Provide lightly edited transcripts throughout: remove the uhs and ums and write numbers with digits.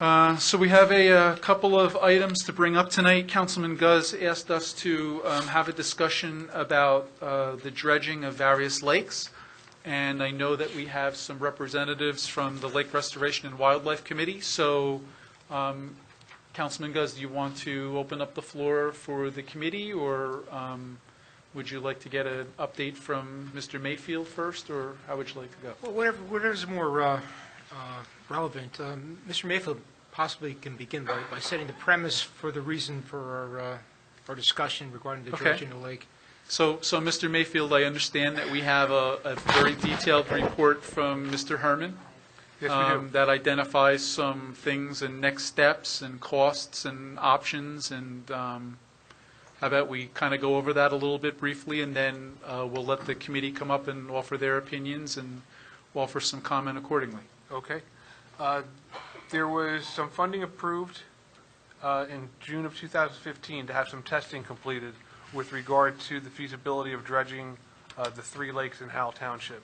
So we have a couple of items to bring up tonight. Councilman Guz asked us to have a discussion about the dredging of various lakes. And I know that we have some representatives from the Lake Restoration and Wildlife Committee. So, Councilman Guz, do you want to open up the floor for the committee, or would you like to get an update from Mr. Mayfield first, or how would you like to go? Well, whatever's more relevant. Mr. Mayfield possibly can begin by setting the premise for the reason for our discussion regarding the dredging of the lake. So, Mr. Mayfield, I understand that we have a very detailed report from Mr. Herman. Yes, we do. That identifies some things and next steps and costs and options, and how about we kind of go over that a little bit briefly, and then we'll let the committee come up and offer their opinions and offer some comment accordingly. Okay. There was some funding approved in June of 2015 to have some testing completed with regard to the feasibility of dredging the 3 lakes in Howell Township.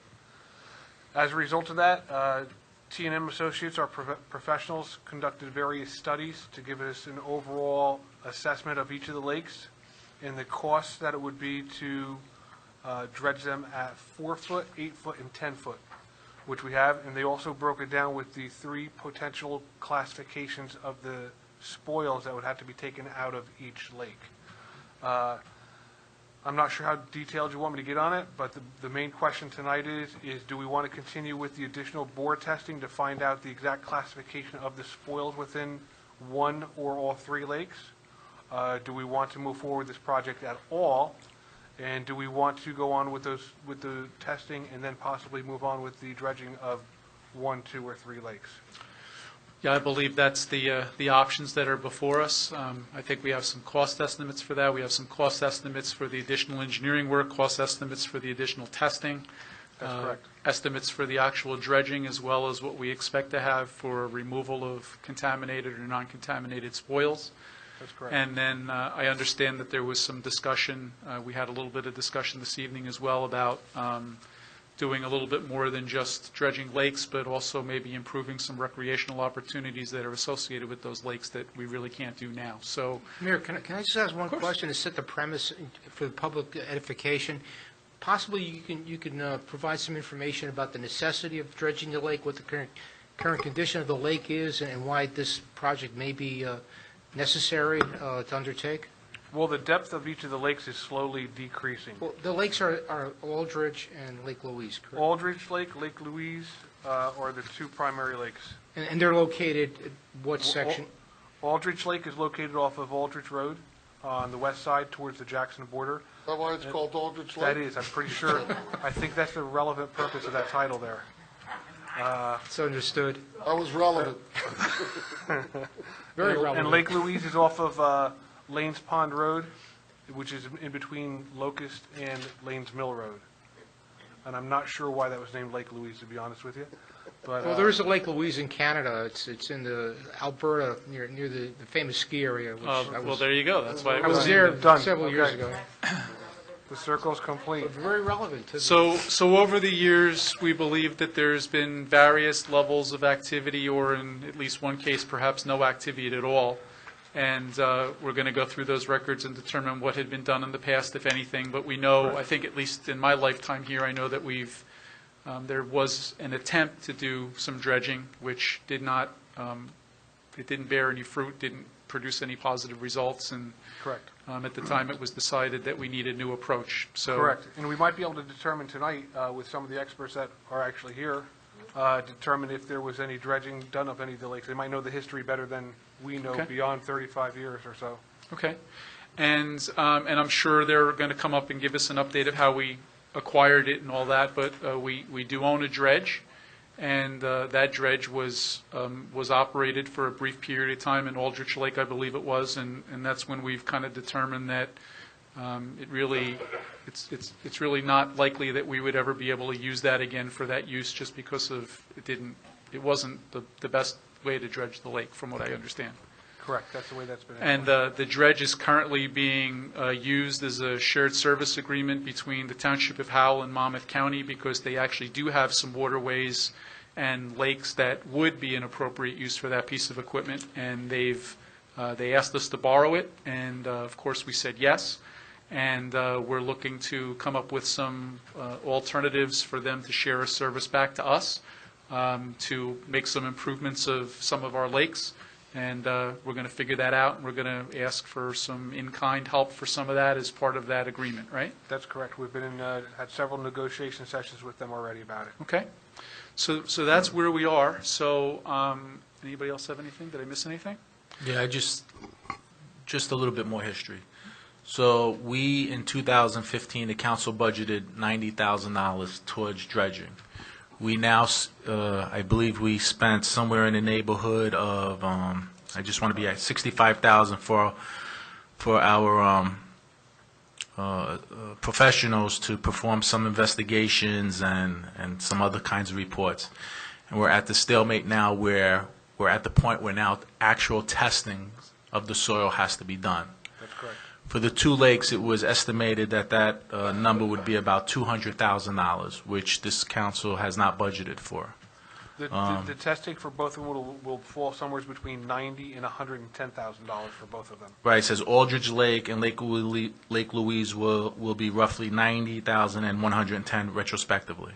As a result of that, T&M Associates, our professionals, conducted various studies to give us an overall assessment of each of the lakes and the costs that it would be to dredge them at 4 foot, 8 foot, and 10 foot, which we have. And they also broke it down with the 3 potential classifications of the spoils that would have to be taken out of each lake. I'm not sure how detailed you want me to get on it, but the main question tonight is do we want to continue with the additional bore testing to find out the exact classification of the spoils within 1 or all 3 lakes? Do we want to move forward with this project at all? And do we want to go on with the testing and then possibly move on with the dredging of 1, 2, or 3 lakes? Yeah, I believe that's the options that are before us. I think we have some cost estimates for that. We have some cost estimates for the additional engineering work, cost estimates for the additional testing. That's correct. Estimates for the actual dredging, as well as what we expect to have for removal of contaminated or non-contaminated spoils. That's correct. And then I understand that there was some discussion, we had a little bit of discussion this evening as well about doing a little bit more than just dredging lakes, but also maybe improving some recreational opportunities that are associated with those lakes that we really can't do now. So, Mayor, can I just ask one question to set the premise for the public edification? Possibly you can provide some information about the necessity of dredging the lake, what the current condition of the lake is, and why this project may be necessary to undertake? Well, the depth of each of the lakes is slowly decreasing. Well, the lakes are Aldrich and Lake Louise, correct? Aldrich Lake, Lake Louise are the 2 primary lakes. And they're located at what section? Aldrich Lake is located off of Aldrich Road on the west side towards the Jackson border. Is that why it's called Aldrich Lake? That is, I'm pretty sure. I think that's the relevant purpose of that title there. It's understood. That was relevant. Very relevant. And Lake Louise is off of Lanes Pond Road, which is in between Locust and Lanes Mill Road. And I'm not sure why that was named Lake Louise, to be honest with you. But, Well, there is a Lake Louise in Canada. It's in the Alberta, near the famous ski area. Which well, there you go. That's why it I was was there done. several years ago. The circle's complete. But very relevant to So over the years, we believe that there's been various levels of activity, or in at least one case, perhaps no activity at all. And we're going to go through those records and determine what had been done in the past, if anything. But we know, I think at least in my lifetime here, I know that there was an attempt to do some dredging, which did not, it didn't bear any fruit, didn't produce any positive results. And Correct. At the time, it was decided that we need a new approach. So, Correct. And we might be able to determine tonight, with some of the experts that are actually here, determine if there was any dredging done of any of the lakes. They might know the history better than we know, Okay. beyond 35 years or so. Okay. And I'm sure they're going to come up and give us an update of how we acquired it and all that, but we do own a dredge, and that dredge was operated for a brief period of time in Aldrich Lake, I believe it was, and that's when we've kind of determined that it's really not likely that we would ever be able to use that again for that use, just because of it wasn't the best way to dredge the lake, from what I understand. Correct. That's the way that's been. And the dredge is currently being used as a shared service agreement between the Township of Howell and Monmouth County, because they actually do have some waterways and lakes that would be an appropriate use for that piece of equipment, and they asked us to borrow it, and of course we said yes, and we're looking to come up with some alternatives for them to share a service back to us, to make some improvements of some of our lakes, and we're going to figure that out, and we're going to ask for some in-kind help for some of that as part of that agreement, right? That's correct. We've been in, had several negotiation sessions with them already about it. Okay. So that's where we are. So anybody else have anything? Did I miss anything? Yeah, just a little bit more history. So we, in 2015, the council budgeted $90,000 towards dredging. We now, I believe we spent somewhere in the neighborhood of, I just want to be at $65,000 for our professionals to perform some investigations and some other kinds of reports. And we're at the stalemate now where we're at the point where now actual testing of the soil has to be done. That's correct. For the two lakes, it was estimated that number would be about $200,000, which this council has not budgeted for. The testing for both of them will fall somewhere between $90,000 and $110,000 for both of them. Right, it says Aldrich Lake and Lake Louise will be roughly $90,000 and $110,000 retrospectively.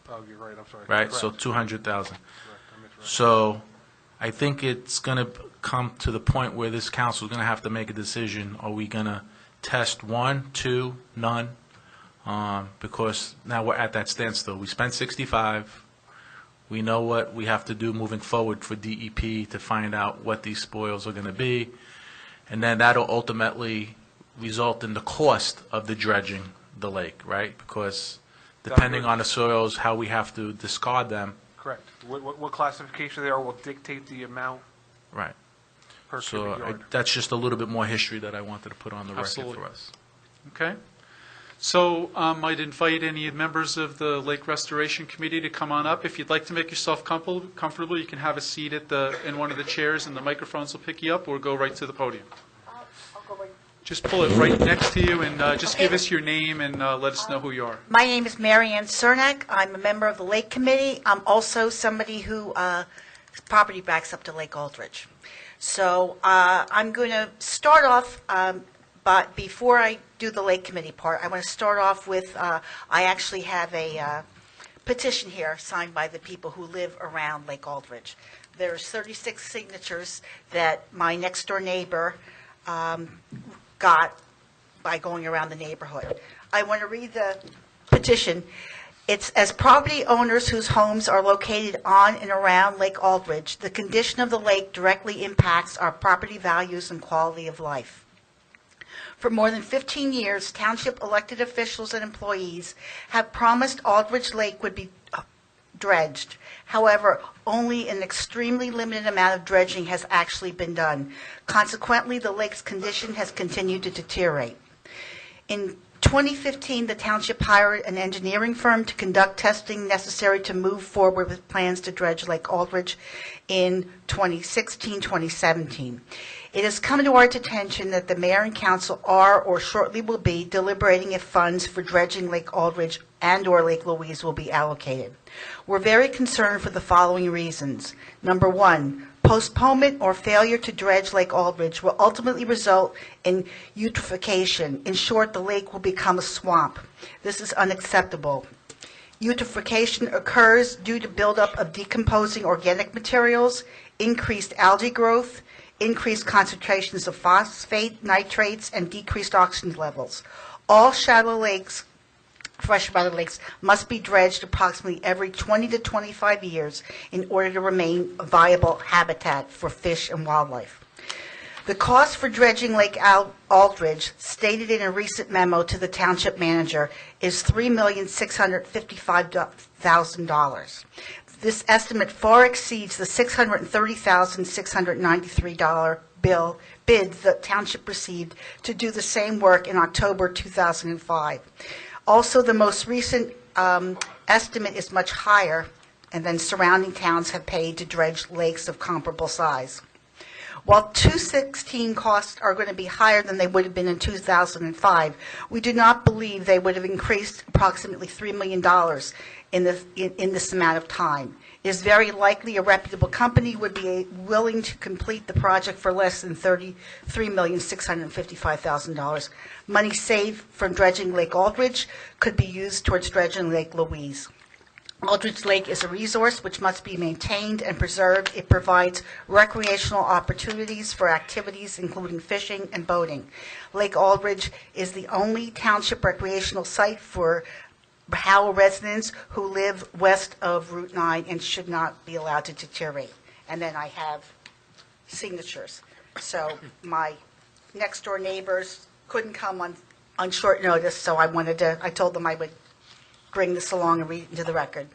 Oh, you're right, I'm sorry. Right, Correct. so $200,000. Correct, I misread. So I think it's going to come to the point where this council is going to have to make a decision. Are we going to test one, two, none? Because now we're at that standstill. We spent 65. We know what we have to do moving forward for DEP to find out what these spoils are going to be. And then that'll ultimately result in the cost of the dredging the lake, right? Because depending on the soils, how we have to discard them. Correct. What classification they are will dictate the amount Right. per So cubic yard. that's just a little bit more history that I wanted to put on the record Absolutely. for us. Okay. So I'd invite any members of the Lake Restoration Committee to come on up. If you'd like to make yourself comfortable, you can have a seat in one of the chairs, and the microphones will pick you up, or go right to the podium. I'll go right. Just pull it right next to you, and just give us your name and let us know who you are. My name is Mary Ann Cernak. I'm a member of the Lake Committee. I'm also somebody who property backs up to Lake Aldrich. So I'm going to start off, but before I do the Lake Committee part, I want to start off with, I actually have a petition here signed by the people who live around Lake Aldrich. There's 36 signatures that my next-door neighbor got by going around the neighborhood. I want to read the petition. It's, as property owners whose homes are located on and around Lake Aldrich, the condition of the lake directly impacts our property values and quality of life. For more than 15 years, township elected officials and employees have promised Aldrich Lake would be dredged. However, only an extremely limited amount of dredging has actually been done. Consequently, the lake's condition has continued to deteriorate. In 2015, the township hired an engineering firm to conduct testing necessary to move forward with plans to dredge Lake Aldrich in 2016-2017. It has come to our attention that the mayor and council are, or shortly will be, deliberating if funds for dredging Lake Aldrich and/or Lake Louise will be allocated. We're very concerned for the following reasons. Number one, postponement or failure to dredge Lake Aldrich will ultimately result in eutrophication. In short, the lake will become a swamp. This is unacceptable. Eutrophication occurs due to buildup of decomposing organic materials, increased algae growth, increased concentrations of phosphate, nitrates, and decreased oxygen levels. All shallow lakes, freshwater lakes, must be dredged approximately every 20 to 25 years in order to remain a viable habitat for fish and wildlife. The cost for dredging Lake Aldrich, stated in a recent memo to the township manager, is $3,655,000. This estimate far exceeds the $630,693 bid the township received to do the same work in October 2005. Also, the most recent estimate is much higher, and then surrounding towns have paid to dredge lakes of comparable size. While 2016 costs are going to be higher than they would have been in 2005, we do not believe they would have increased approximately $3 million in this amount of time. It is very likely a reputable company would be willing to complete the project for less than $33,655,000. Money saved from dredging Lake Aldrich could be used towards dredging Lake Louise. Aldrich Lake is a resource which must be maintained and preserved. It provides recreational opportunities for activities including fishing and boating. Lake Aldrich is the only township recreational site for Howell residents who live west of Route 9 and should not be allowed to deteriorate. And then I have signatures. So my next-door neighbors couldn't come on short notice, so I told them I would bring this along and read it into the record.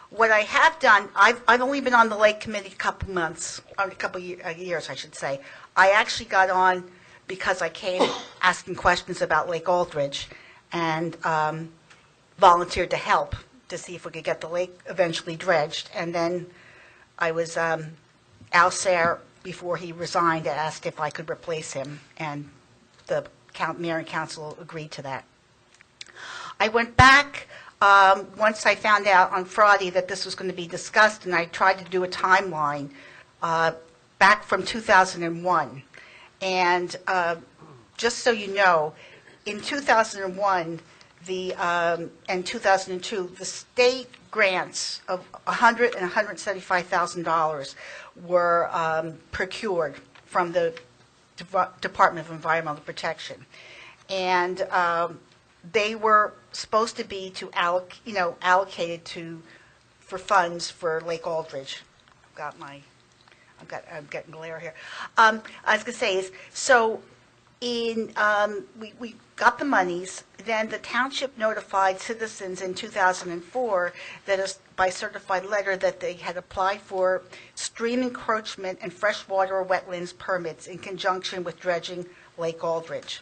What I have done, I've only been on the Lake Committee a couple months, or a couple years, I should say. I actually got on because I came asking questions about Lake Aldrich and volunteered to help to see if we could get the lake eventually dredged. And then I was, Al Sayre, before he resigned, asked if I could replace him, and the mayor and council agreed to that. I went back once I found out on Friday that this was going to be discussed, and I tried to do a timeline back from 2001. And just so you know, in 2001 and 2002, the state grants of $100,000 and $175,000 were procured from the Department of Environmental Protection, and they were supposed to be allocated for funds for Lake Aldrich. I'm getting glare here. I was going to say is, so we got the monies. Then the township notified citizens in 2004 that by certified letter that they had applied for stream encroachment and freshwater or wetlands permits in conjunction with dredging Lake Aldrich.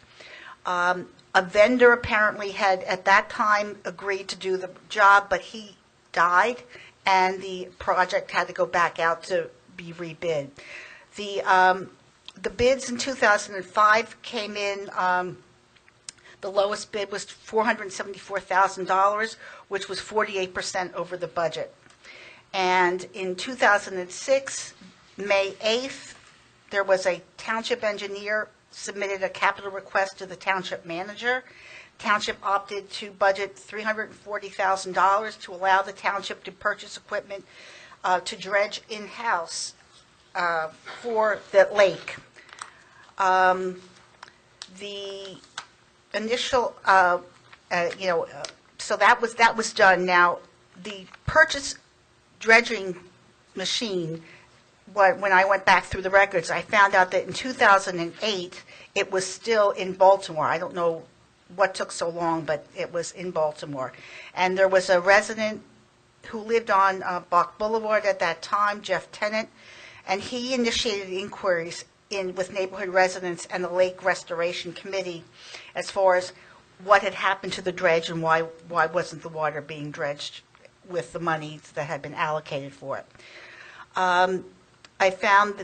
A vendor apparently had, at that time, agreed to do the job, but he died, and the project had to go back out to be rebid. The bids in 2005 came in, the lowest bid was $474,000, which was 48% over the budget. And in 2006, May 8th, there was a township engineer submitted a capital request to the township manager. Township opted to budget $340,000 to allow the township to purchase equipment to dredge in-house for the lake. The initial, so that was done. Now, the purchase dredging machine, when I went back through the records, I found out that in 2008, it was still in Baltimore. I don't know what took so long, but it was in Baltimore. And there was a resident who lived on Bach Boulevard at that time, Jeff Tennant, and he initiated inquiries with neighborhood residents and the Lake Restoration Committee as far as what had happened to the dredge and why wasn't the water being dredged with the money that had been allocated for it. I found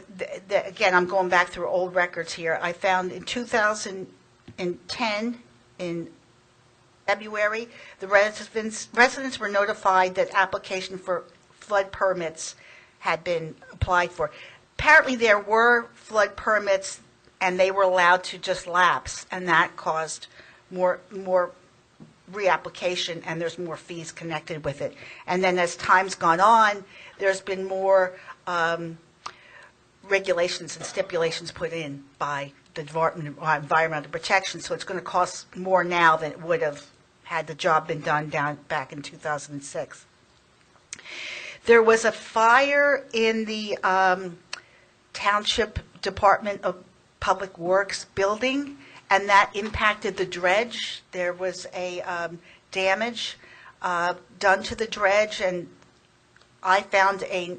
that, again, I'm going back through old records here. I found in 2010, in February, the residents were notified that application for flood permits had been applied for. Apparently, there were flood permits, and they were allowed to just lapse, and that caused more reapplication, and there's more fees connected with it. And then as time's gone on, there's been more regulations and stipulations put in by the Department of Environmental Protection, so it's going to cost more now than it would have had the job been done back in 2006. There was a fire in the Township Department of Public Works building, and that impacted the dredge. There was a damage done to the dredge, and I found a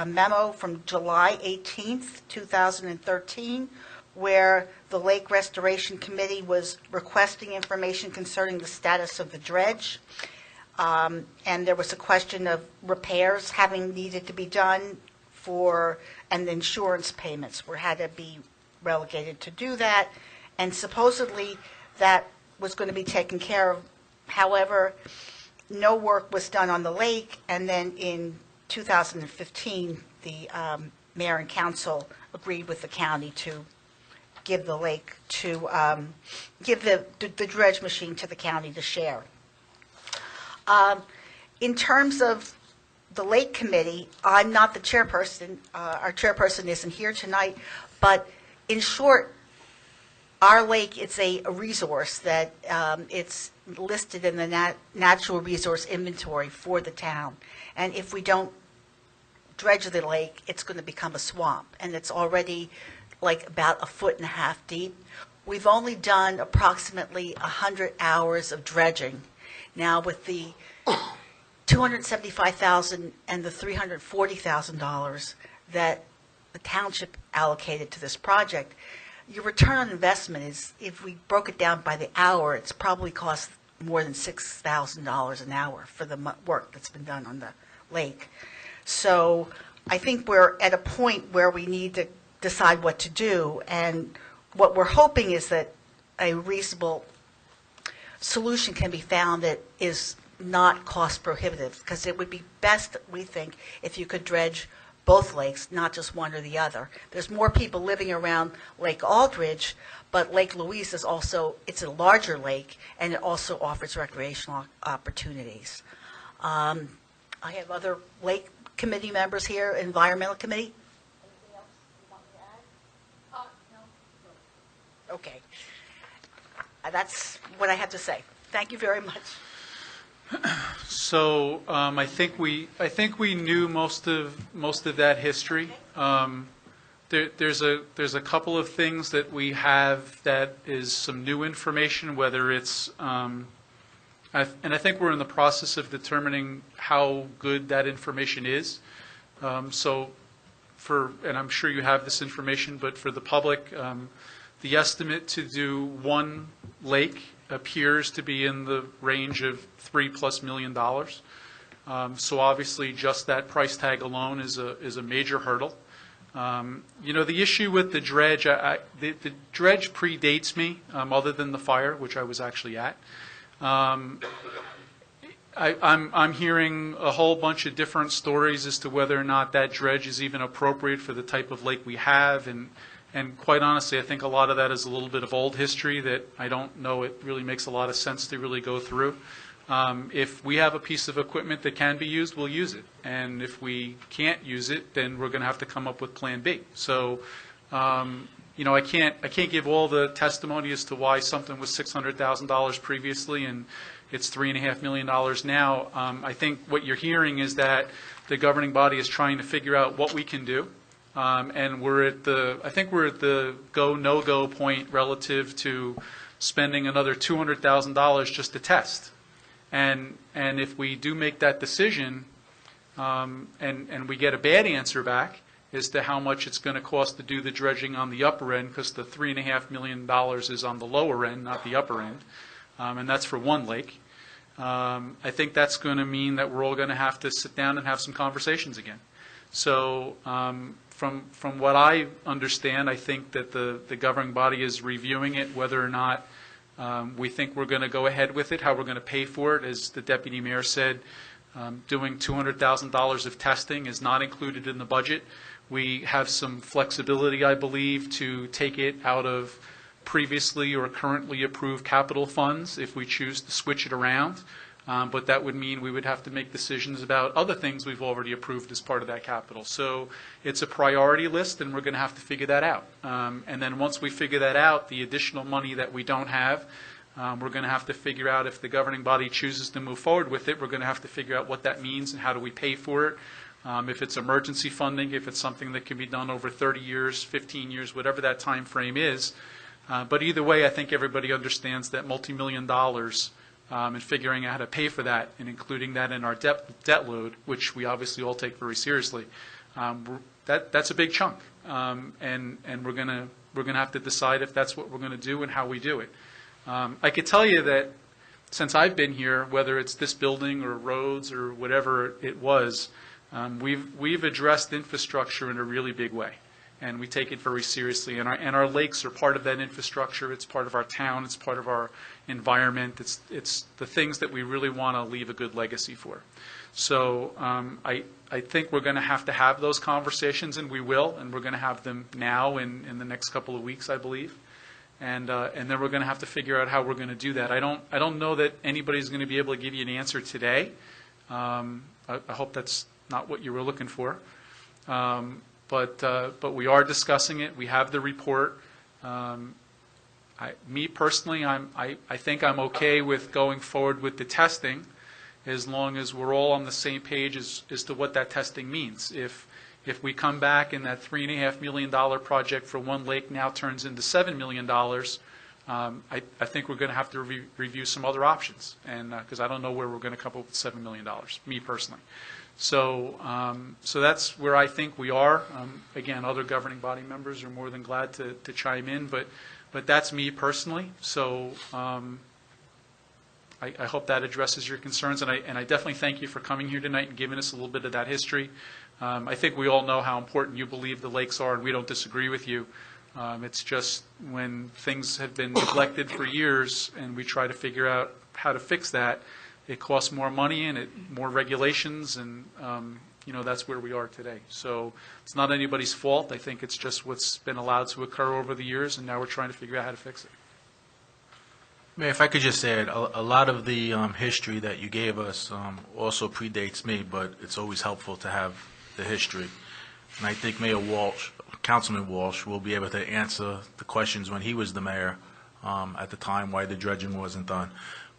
memo from July 18th, 2013, where the Lake Restoration Committee was requesting information concerning the status of the dredge. And there was a question of repairs having needed to be done and insurance payments had to be relegated to do that. And supposedly that was going to be taken care of. However, no work was done on the lake, and then in 2015, the mayor and council agreed with the county to give the lake to, give the dredge machine to the county to share. In terms of the Lake Committee, I'm not the chairperson. Our chairperson isn't here tonight. But in short, our lake, it's a resource that it's listed in the natural resource inventory for the town. And if we don't dredge the lake, it's going to become a swamp. And it's already like about 1.5 feet deep. We've only done approximately 100 hours of dredging. Now, with the $275,000 and the $340,000 that the township allocated to this project, your return on investment is, if we broke it down by the hour, it's probably cost more than $6,000 an hour for the work that's been done on the lake. So I think we're at a point where we need to decide what to do, and what we're hoping is that a reasonable solution can be found that is not cost prohibitive, because it would be best, we think, if you could dredge both lakes, not just one or the other. There's more people living around Lake Aldrich, but Lake Louise is also, it's a larger lake, and it also offers recreational opportunities. I have other lake committee members here, environmental committee. Anything else you want me to add? No. Okay. That's what I have to say. Thank you very much. So I think we knew most of that history. There's a couple of things that we have that is some new information, whether it's and I think we're in the process of determining how good that information is. So and I'm sure you have this information, but for the public, the estimate to do one lake appears to be in the range of $3+ million. So obviously, just that price tag alone is a major hurdle. You know, the issue with the dredge, the dredge predates me, other than the fire, which I was actually at. I'm hearing a whole bunch of different stories as to whether or not that dredge is even appropriate for the type of lake we have, and quite honestly, I think a lot of that is a little bit of old history that I don't know it really makes a lot of sense to really go through. If we have a piece of equipment that can be used, we'll use it. And if we can't use it, then we're going to have to come up with Plan B. So, you know, I can't give all the testimony as to why something was $600,000 previously and it's $3.5 million now. I think what you're hearing is that the governing body is trying to figure out what we can do. And I think we're at the go, no-go point relative to spending another $200,000 just to test. And if we do make that decision, and we get a bad answer back as to how much it's going to cost to do the dredging on the upper end, because the $3.5 million is on the lower end, not the upper end, and that's for one lake, I think that's going to mean that we're all going to have to sit down and have some conversations again. So from what I understand, I think that the governing body is reviewing it, whether or not we think we're going to go ahead with it, how we're going to pay for it. As the deputy mayor said, doing $200,000 of testing is not included in the budget. We have some flexibility, I believe, to take it out of previously or currently approved capital funds if we choose to switch it around. But that would mean we would have to make decisions about other things we've already approved as part of that capital. So it's a priority list, and we're going to have to figure that out. And then once we figure that out, the additional money that we don't have, we're going to have to figure out if the governing body chooses to move forward with it. We're going to have to figure out what that means and how do we pay for it. If it's emergency funding, if it's something that can be done over 30 years, 15 years, whatever that time frame is. But either way, I think everybody understands that multi-million dollars and figuring out how to pay for that and including that in our debt load, which we obviously all take very seriously, that's a big chunk. And we're going to have to decide if that's what we're going to do and how we do it. I could tell you that since I've been here, whether it's this building or roads or whatever it was, we've addressed infrastructure in a really big way. And we take it very seriously. And our lakes are part of that infrastructure. It's part of our town. It's part of our environment. It's the things that we really want to leave a good legacy for. So I think we're going to have those conversations, and we will, and we're going to have them now in the next couple of weeks, I believe. And then we're going to have to figure out how we're going to do that. I don't know that anybody's going to be able to give you an answer today. I hope that's not what you were looking for. But we are discussing it. We have the report. Me personally, I think I'm okay with going forward with the testing, as long as we're all on the same page as to what that testing means. If we come back and that $3.5 million project for one lake now turns into $7 million, I think we're going to have to review some other options, and because I don't know where we're going to come up with $7 million, me personally. So that's where I think we are. Again, other governing body members are more than glad to chime in, but that's me personally. So I hope that addresses your concerns, and I definitely thank you for coming here tonight and giving us a little bit of that history. I think we all know how important you believe the lakes are, and we don't disagree with you. It's just when things have been neglected for years and we try to figure out how to fix that, it costs more money and more regulations, and that's where we are today. So it's not anybody's fault. I think it's just what's been allowed to occur over the years, and now we're trying to figure out how to fix it. Mayor, if I could just add, a lot of the history that you gave us also predates me, but it's always helpful to have the history. And I think Councilman Walsh will be able to answer the questions when he was the mayor at the time why the dredging wasn't done.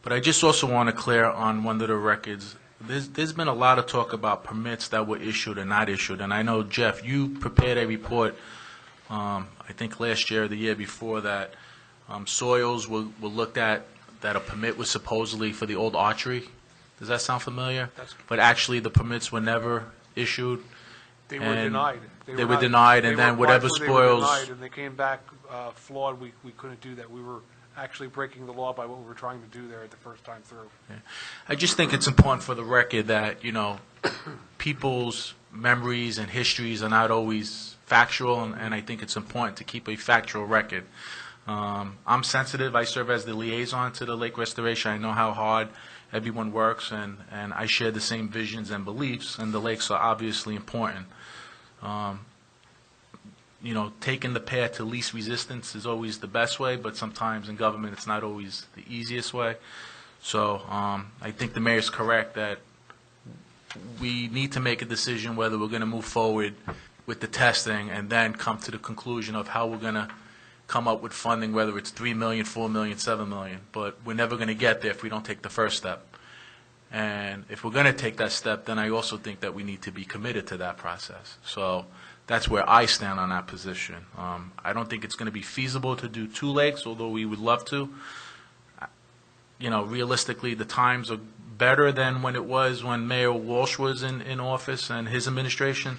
But I just also want to clear on one of the records. There's been a lot of talk about permits that were issued and not issued. And I know, Jeff, you prepared a report, I think last year or the year before, that soils were looked at, that a permit was supposedly for the old archery. Does that sound familiar? But actually the permits were never issued. They were denied. They were denied, and then whatever spoils. They were denied, and they came back flawed. We couldn't do that. We were actually breaking the law by what we were trying to do there at the first time through. Yeah. I just think it's important for the record that, people's memories and histories are not always factual, and I think it's important to keep a factual record. I'm sensitive. I serve as the liaison to the lake restoration. I know how hard everyone works, and I share the same visions and beliefs, and the lakes are obviously important. Taking the path to least resistance is always the best way, but sometimes in government it's not always the easiest way. So I think the mayor's correct that we need to make a decision whether we're going to move forward with the testing and then come to the conclusion of how we're going to come up with funding, whether it's $3 million, $4 million, $7 million. But we're never going to get there if we don't take the first step. And if we're going to take that step, then I also think that we need to be committed to that process. So that's where I stand on that position. I don't think it's going to be feasible to do 2 lakes, although we would love to. Realistically, the times are better than when it was when Mayor Walsh was in office and his administration.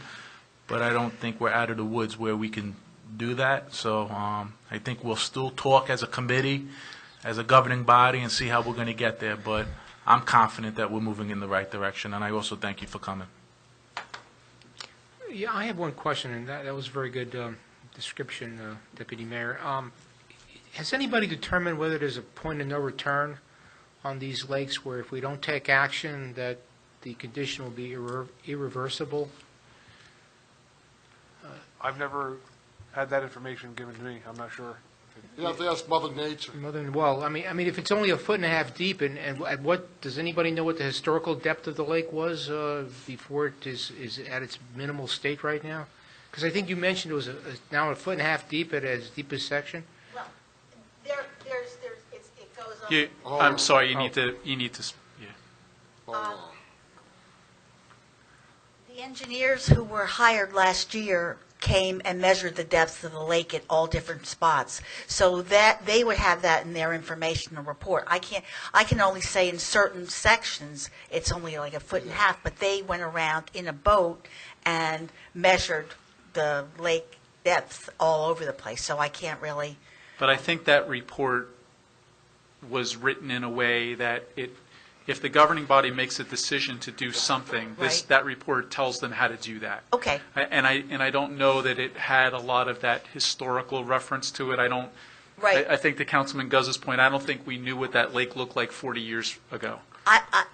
But I don't think we're out of the woods where we can do that. So I think we'll still talk as a committee, as a governing body, and see how we're going to get there. But I'm confident that we're moving in the right direction, and I also thank you for coming. Yeah, I have one question, and that was a very good description, Deputy Mayor. Has anybody determined whether there's a point of no return on these lakes where if we don't take action that the condition will be irreversible? I've never had that information given to me. I'm not sure. You have to ask Mother Nature. Well, I mean, if it's only 1.5 feet deep, and at what, does anybody know what the historical depth of the lake was before it is at its minimal state right now? Because I think you mentioned it was now 1.5 feet deep at its deepest section. Well, it goes on. I'm sorry, you need to, The engineers who were hired last year came and measured the depth of the lake at all different spots, so that they would have that in their informational report. I can only say in certain sections it's only like 1.5 feet, but they went around in a boat and measured the lake depth all over the place, so I can't really. But I think that report was written in a way that if the governing body makes a decision to do something, Right. that report tells them how to do that. Okay. And I don't know that it had a lot of that historical reference to it. Right. I think to Councilman Guz's point, I don't think we knew what that lake looked like 40 years ago.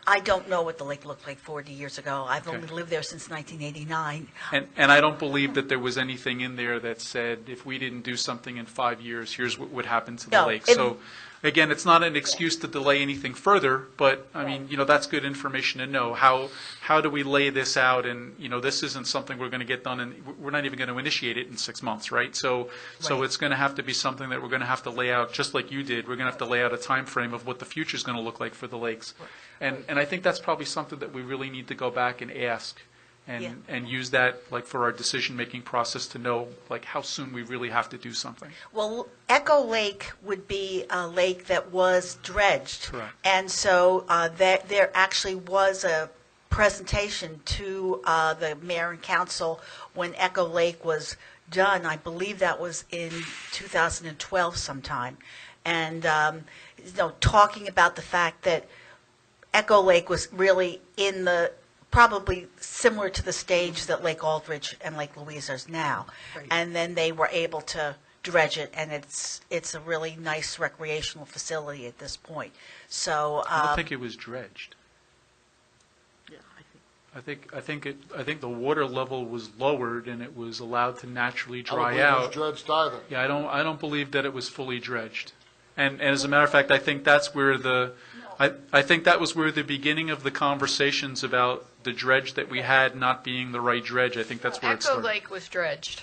I don't know what the lake looked like 40 years ago. I've Okay. only lived there since 1989. And I don't believe that there was anything in there that said, if we didn't do something in 5 years, here's what would happen to the No, lake. it- So, again, it's not an excuse to delay anything further, but, I mean, that's good information to know. How do we lay this out? And, this isn't something we're going to get done, and we're not even going to initiate it in 6 months, right? So it's going to have to be something that we're going to have to lay out, just like you did. We're going to have to lay out a time frame of what the future's going to look like for the lakes. And I think that's probably something that we really need to go back and ask and use that, like, for our decision-making process to know, like, how soon we really have to do something. Well, Echo Lake would be a lake that was dredged. Correct. And so there actually was a presentation to the mayor and council when Echo Lake was done. I believe that was in 2012 sometime. And, talking about the fact that Echo Lake was really in the, probably similar to the stage that Lake Aldrich and Lake Louise is now. Right. And then they were able to dredge it, and it's a really nice recreational facility at this point. So, I don't think it was dredged. I think the water level was lowered and it was allowed to naturally I don't dry believe it was out. dredged either. Yeah, I don't believe that it was fully dredged. And as a matter of fact, I think that's where I think that was where the beginning of the conversations about the dredge that we had not being the right dredge. I think that's where it Echo started. Lake was dredged.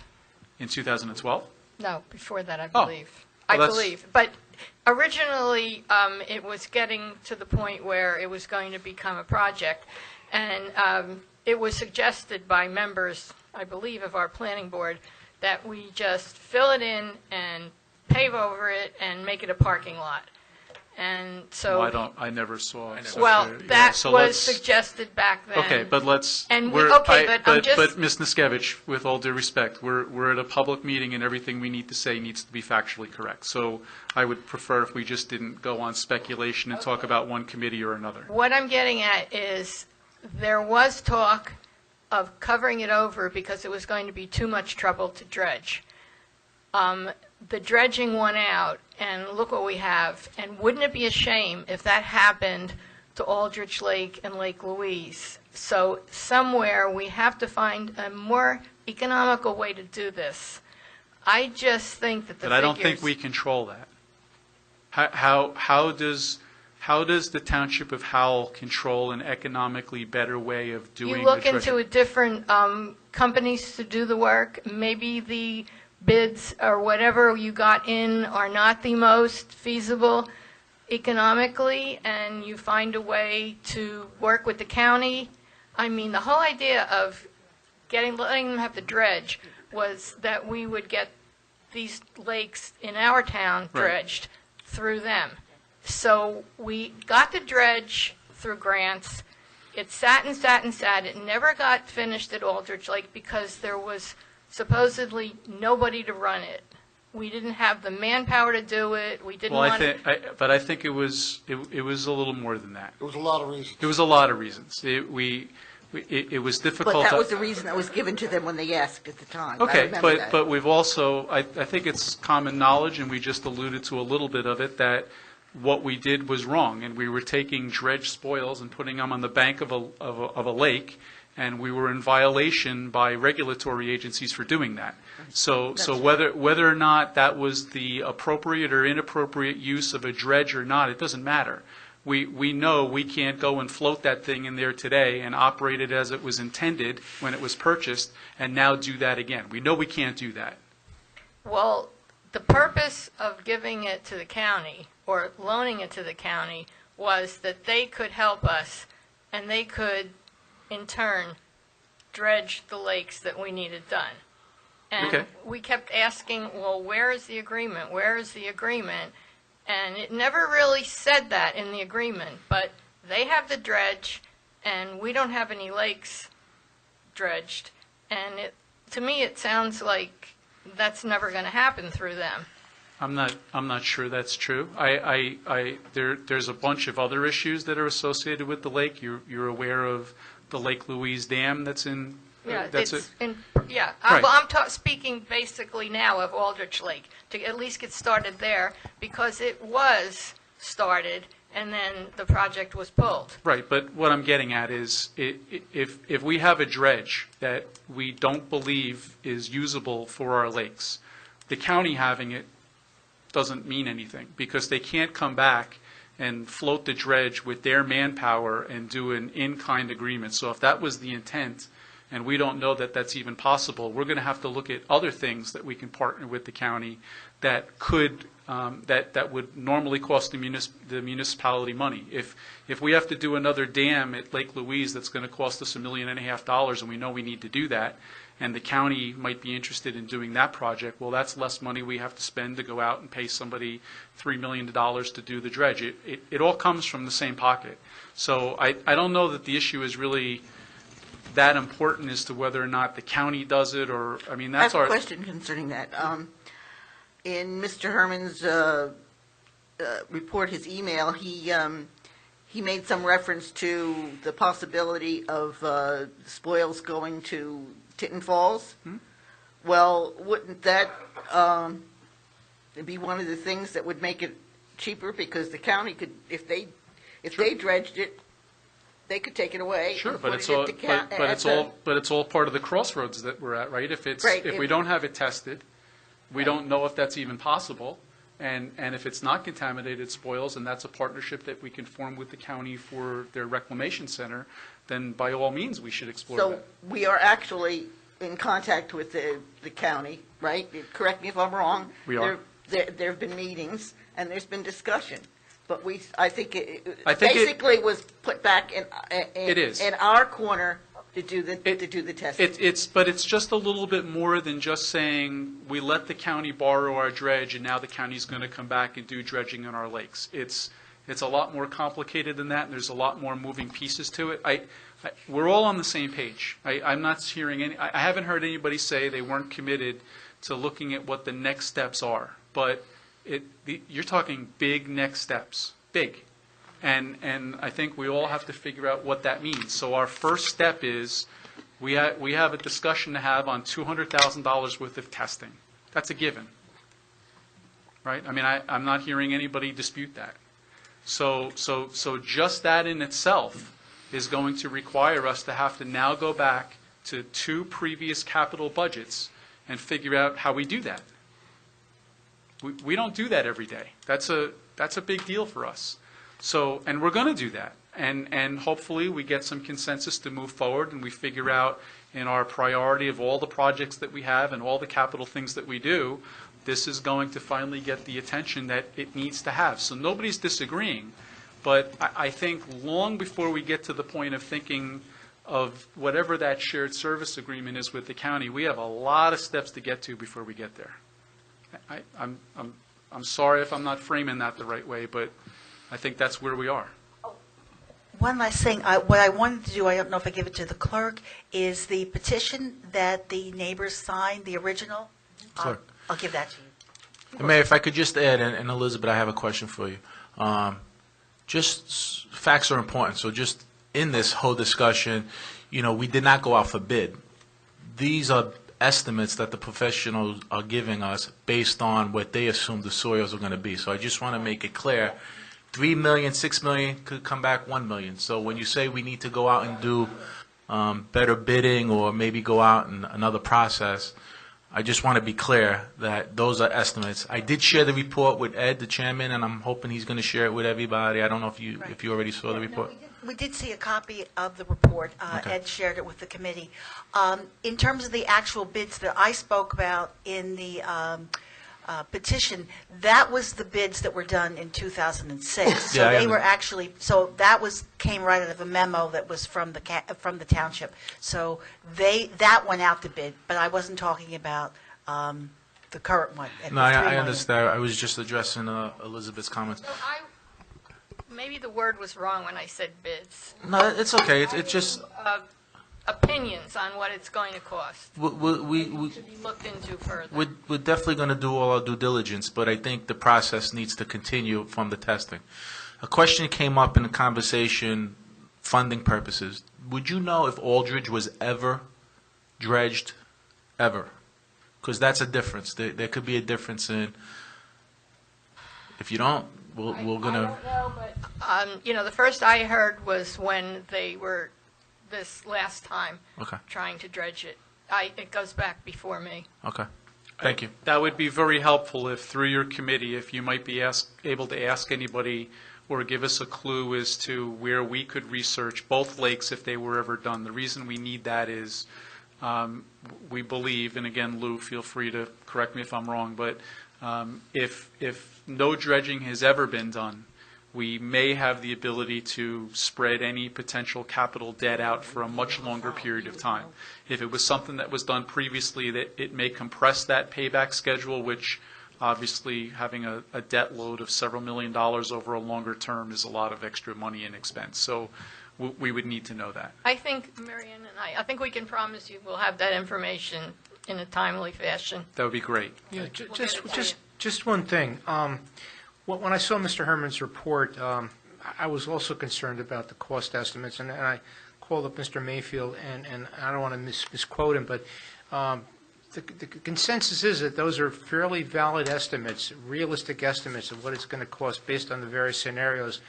In 2012? No, before that, I Oh. believe. Well, I that's- believe. But originally, it was getting to the point where it was going to become a project. And it was suggested by members, I believe, of our planning board, that we just fill it in and pave over it and make it a parking lot. And so... Well, I never saw. such Well, a- yeah, that so was let's- suggested back then. Okay, but let's. And we're- okay, but I'm just- But Ms. Niskevich, with all due respect, we're at a public meeting and everything we need to say needs to be factually correct. So I would prefer if we just didn't go on speculation and talk about one committee or another. What I'm getting at is there was talk of covering it over because it was going to be too much trouble to dredge. The dredging won out, and look what we have. And wouldn't it be a shame if that happened to Aldrich Lake and Lake Louise? So somewhere we have to find a more economical way to do this. I just think that the But I don't think figures- we control that. How does the Township of Howell control an economically better way of doing the You look dredging? into a different companies to do the work. Maybe the bids or whatever you got in are not the most feasible economically, and you find a way to work with the county. I mean, the whole idea of letting them have the dredge was that we would get these lakes in our town Right. dredged through them. So we got the dredge through grants. It sat and sat and sat. It never got finished at Aldrich Lake because there was supposedly nobody to run it. We didn't have the manpower to do it. We didn't Well, want to... but I think it was a little more than that. There was a lot of reasons. There was a lot of reasons. It was difficult. But that was the reason that was given to them when they asked at the time. I Okay, remember that. but we've also, I think it's common knowledge, and we just alluded to a little bit of it, that what we did was wrong, and we were taking dredge spoils and putting them on the bank of a lake, and we were in violation by regulatory agencies for doing that. So whether or not that was the appropriate or inappropriate use of a dredge or not, it doesn't matter. We know we can't go and float that thing in there today and operate it as it was intended when it was purchased, and now do that again. We know we can't do that. Well, the purpose of giving it to the county or loaning it to the county was that they could help us and they could, in turn, dredge the lakes that we needed done. And Okay. we kept asking, well, where is the agreement? Where is the agreement? And it never really said that in the agreement, but they have the dredge and we don't have any lakes dredged. And to me, it sounds like that's never going to happen through them. I'm not sure that's true. There's a bunch of other issues that are associated with the lake. You're aware of the Lake Louise Dam that's in. Yeah, that's it's it. yeah. Right. Well, I'm speaking basically now of Aldrich Lake to at least get started there because it was started and then the project was pulled. Right, but what I'm getting at is, if we have a dredge that we don't believe is usable for our lakes, the county having it doesn't mean anything, because they can't come back and float the dredge with their manpower and do an in-kind agreement. So if that was the intent, and we don't know that that's even possible, we're going to have to look at other things that we can partner with the county that could, that would normally cost the municipality money. If we have to do another dam at Lake Louise that's going to cost us $1.5 million, and we know we need to do that, and the county might be interested in doing that project, well, that's less money we have to spend to go out and pay somebody $3 million to do the dredge. It all comes from the same pocket. So I don't know that the issue is really that important as to whether or not the county does it, or, I mean, that's I our... have a question concerning that. In Mr. Herman's report, his email, he made some reference to the possibility of spoils going to Tinton Falls. Well, wouldn't that be one of the things that would make it cheaper? Because the county could, if they dredged it, they could take it away. Sure, and but put it's it all, at the but it's all part of the crossroads that we're at, right? If we don't have it tested, we don't know if that's even possible, and if it's not contaminated spoils, and that's a partnership that we can form with the county for their reclamation center, then by all means, we should explore So that. we are actually in contact with the county, right? Correct me if I'm wrong. We are. There have been meetings, and there's been discussion. But I think it I think basically was put back It is. in our corner to do the testing. But it's just a little bit more than just saying, we let the county borrow our dredge, and now the county's going to come back and do dredging on our lakes. It's a lot more complicated than that, and there's a lot more moving pieces to it. We're all on the same page. I'm not hearing I haven't heard anybody say they weren't committed to looking at what the next steps are. But you're talking big next steps, big. And I think we all have to figure out what that means. So our first step is, we have a discussion to have on $200,000 worth of testing. That's a given, right? I mean, I'm not hearing anybody dispute that. So just that in itself is going to require us to have to now go back to 2 previous capital budgets and figure out how we do that. We don't do that every day. That's a big deal for us. So, and we're going to do that. And hopefully we get some consensus to move forward, and we figure out in our priority of all the projects that we have and all the capital things that we do, this is going to finally get the attention that it needs to have. So nobody's disagreeing, but I think long before we get to the point of thinking of whatever that shared service agreement is with the county, we have a lot of steps to get to before we get there. I'm sorry if I'm not framing that the right way, but I think that's where we are. One last thing, what I wanted to do, I don't know if I give it to the clerk, is the petition that the neighbors signed, the original. Clerk. I'll give that to you. Mayor, if I could just add, and Elizabeth, I have a question for you. Just facts are important, so just in this whole discussion, we did not go out for bid. These are estimates that the professionals are giving us based on what they assume the soils are going to be. So I just want to make it clear, 3 million, 6 million could come back 1 million. So when you say we need to go out and do better bidding or maybe go out in another process, I just want to be clear that those are estimates. I did share the report with Ed, the chairman, and I'm hoping he's going to share it with everybody. I don't know if you already saw the report. We did see a copy of the report. Okay. Ed shared it with the committee. In terms of the actual bids that I spoke about in the petition, that was the bids that were done in 2006. So Yeah, I they were understand. actually, so that came right out of a memo that was from the township. So that went out to bid, but I wasn't talking about the current one. at No, the $3 I million. understand. I was just addressing Elizabeth's comments. So maybe the word was wrong when I said bids. No, it's okay. It's just Opinions on what it's going to cost. we Should be looked into further. we're definitely going to do all our due diligence, but I think the process needs to continue from the testing. A question came up in the conversation, funding purposes. Would you know if Aldrich was ever dredged, ever? Because that's a difference. There could be a difference If you don't, we're I going to, don't know, but, the first I heard was when they were, this last time, okay, trying to dredge it. It goes back before me. okay. Thank you. That would be very helpful if, through your committee, if you might be able to ask anybody or give us a clue as to where we could research both lakes if they were ever done. The reason we need that is we believe, and again, Lou, feel free to correct me if I'm wrong, but if no dredging has ever been done, we may have the ability to spread any potential capital debt out for a much longer period of time. If it was something that was done previously, that it may compress that payback schedule, which obviously having a debt load of several $1 million over a longer term is a lot of extra money and expense. So we would need to know that. I think, Marion and I think we can promise you we'll have that information in a timely fashion. That would be great. Yeah, get it to you. just one thing. When I saw Mr. Herman's report, I was also concerned about the cost estimates, and I called up Mr. Mayfield, and I don't want to misquote him, but the consensus is that those are fairly valid estimates, realistic estimates of what it's going to cost based on the various scenarios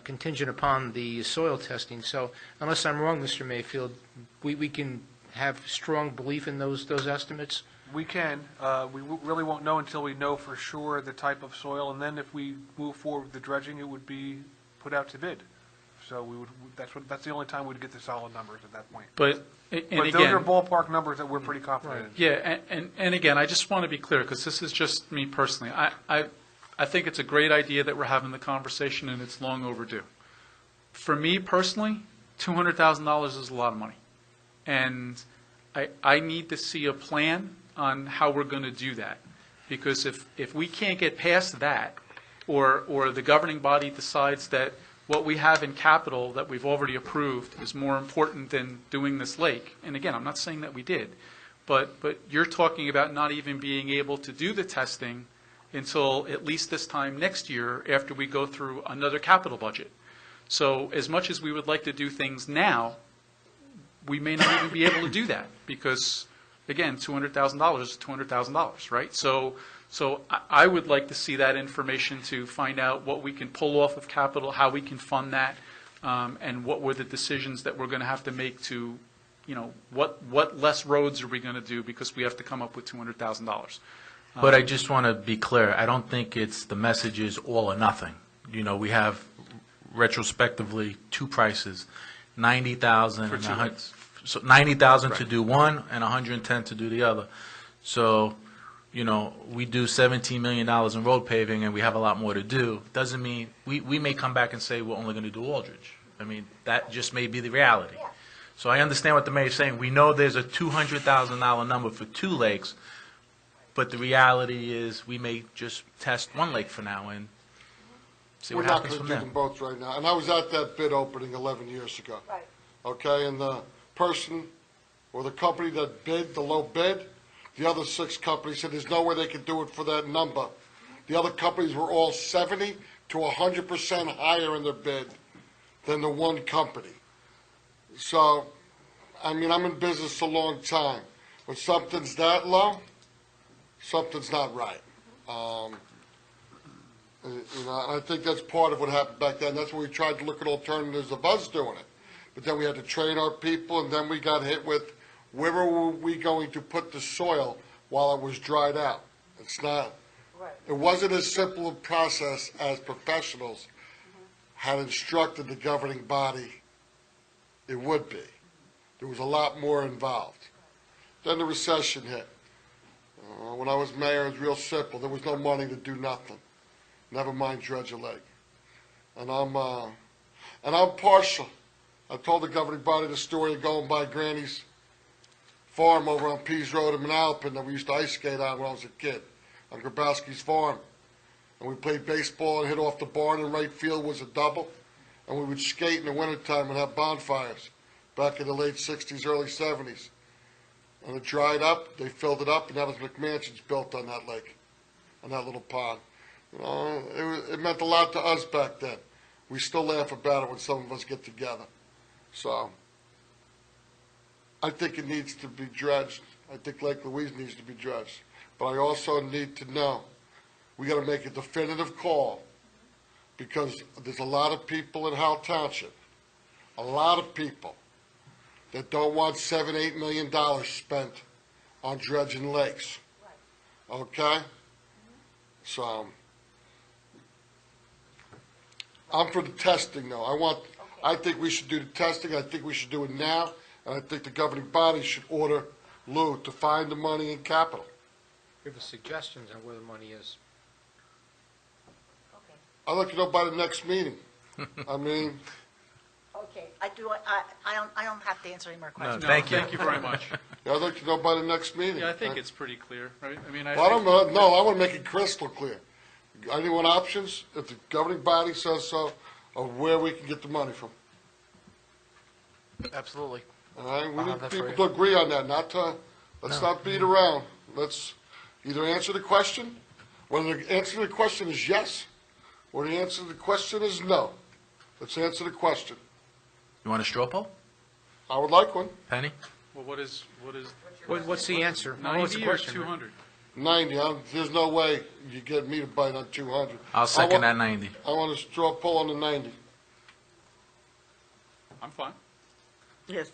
contingent upon the soil testing. So unless I'm wrong, Mr. Mayfield, we can have strong belief in those estimates? We can. We really won't know until we know for sure the type of soil, and then if we move forward with the dredging, it would be put out to bid. So we would. That's the only time we'd get the solid numbers at that point. But But those are ballpark numbers that we're pretty confident in. Yeah, and again, I just want to be clear, because this is just me personally. I think it's a great idea that we're having the conversation, and it's long overdue. For me personally, $200,000 is a lot of money. And I need to see a plan on how we're going to do that. Because if we can't get past that, or the governing body decides that what we have in capital that we've already approved is more important than doing this lake, and again, I'm not saying that we did, but you're talking about not even being able to do the testing until at least this time next year after we go through another capital budget. So as much as we would like to do things now, we may not even be able to do that because, again, $200,000 is $200,000, right? So I would like to see that information to find out what we can pull off of capital, how we can fund that, and what were the decisions that we're going to have to make to, what less roads are we going to do because we have to come up with $200,000. But I just want to be clear, I don't think it's the message is all or nothing. We have retrospectively two prices, 90,000 For and two 100, lakes. so 90,000 to Right. do one and 110 to do the other. So, we do $17 million in road paving and we have a lot more to do. Doesn't mean, we may come back and say we're only going to do Aldrich. I mean, that just may be the reality. So I understand what the mayor's saying. We know there's a $200,000 number for two lakes, but the reality is we may just test one lake for now and see We're what not happens going from to do there. them both right now. And I was at that bid opening 11 years ago. Right. Okay, and the person or the company that bid the low bid, the other 6 companies said there's no way they could do it for that number. The other companies were all 70 to 100% higher in their bid than the one company. So, I'm in business a long time. When something's that low, something's not right. And I think that's part of what happened back then. That's when we tried to look at alternatives of us doing it. But then we had to train our people, and then we got hit with where were we going to put the soil while it was dried out. It's not. Right. It wasn't as simple a process as professionals had instructed the governing body it would be. There was a lot more involved. Then the recession hit. When I was mayor, it was real simple. There was no money to do nothing. Never mind dredge a lake. And I'm partial. I told the governing body the story of going by Granny's farm over on Pease Road in Manalapan that we used to ice skate on when I was a kid, on Grabowski's farm. And we played baseball and hit off the barn, and right field was a double. And we would skate in the wintertime and have bonfires back in the late 60s, early 70s. And it dried up, they filled it up, and that was McMansions built on that lake, on that little pond. It meant a lot to us back then. We still laugh about it when some of us get together. So, I think it needs to be dredged. I think Lake Louise needs to be dredged. But I also need to know we got to make a definitive call, because there's a lot of people in Howell Township, a lot of people that don't want $7-8 million spent on dredging lakes. Okay? So, I'm for the testing, though. I think we should do the testing. I think we should do it now, and I think the governing body should order Lou to find the money in capital. Give us suggestions on where the money is. I'll let you know by the next meeting. I mean, Okay, I don't have to answer any more No, questions. thank you. Thank you very much. I'd like to know by the next meeting. Yeah, I think it's pretty clear, right? I mean, I Well, I don't think, know. No, I want to make it crystal clear. Anyone options, if the governing body says so, of where we can get the money from. Absolutely. All right, we I'll need have that for people you. to agree on that, let's not beat around. Let's either answer the question, whether the answer to the question is yes, or the answer to the question is no. Let's answer the question. You want a straw poll? I would like one. Penny? well, what's What's the answer? What's the 90 or question? 200? 90, there's no way you get me to bite on 200. I'll second want- that 90. I want a straw poll on the 90. I'm fine. Yes.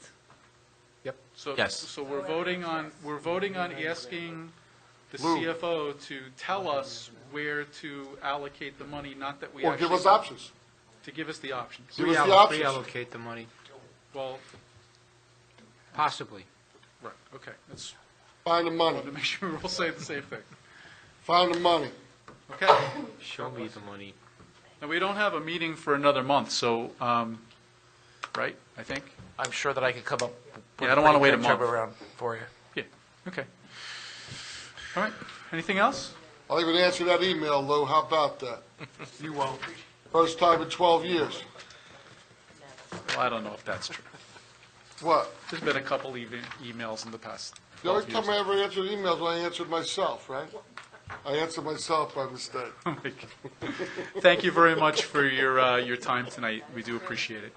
So, Yes. so we're voting on asking the Lou. CFO to tell us where to allocate the money, not that we Or actually. give us options. To give us the options. Give us the options. Reallocate the money, Well, possibly. right, okay, that's, Find the I money. wanted to make sure we're all saying the same thing. Find the money. Okay, Show me the money. now we don't have a meeting for another month, so, right, I think? I'm sure that I could come up with Yeah, I don't wanna wait a pretty good month. turnaround for you. Yeah, okay. All right, anything else? I'll even answer that email, Lou. How about that? You won't. First time in 12 years. Well, I don't know if that's true. What? There's been a couple emails in the past. The only 12 time years. I ever answered emails when I answered myself, right? I answered myself by mistake. Oh, my God. Thank you very much for your time tonight. We do appreciate it.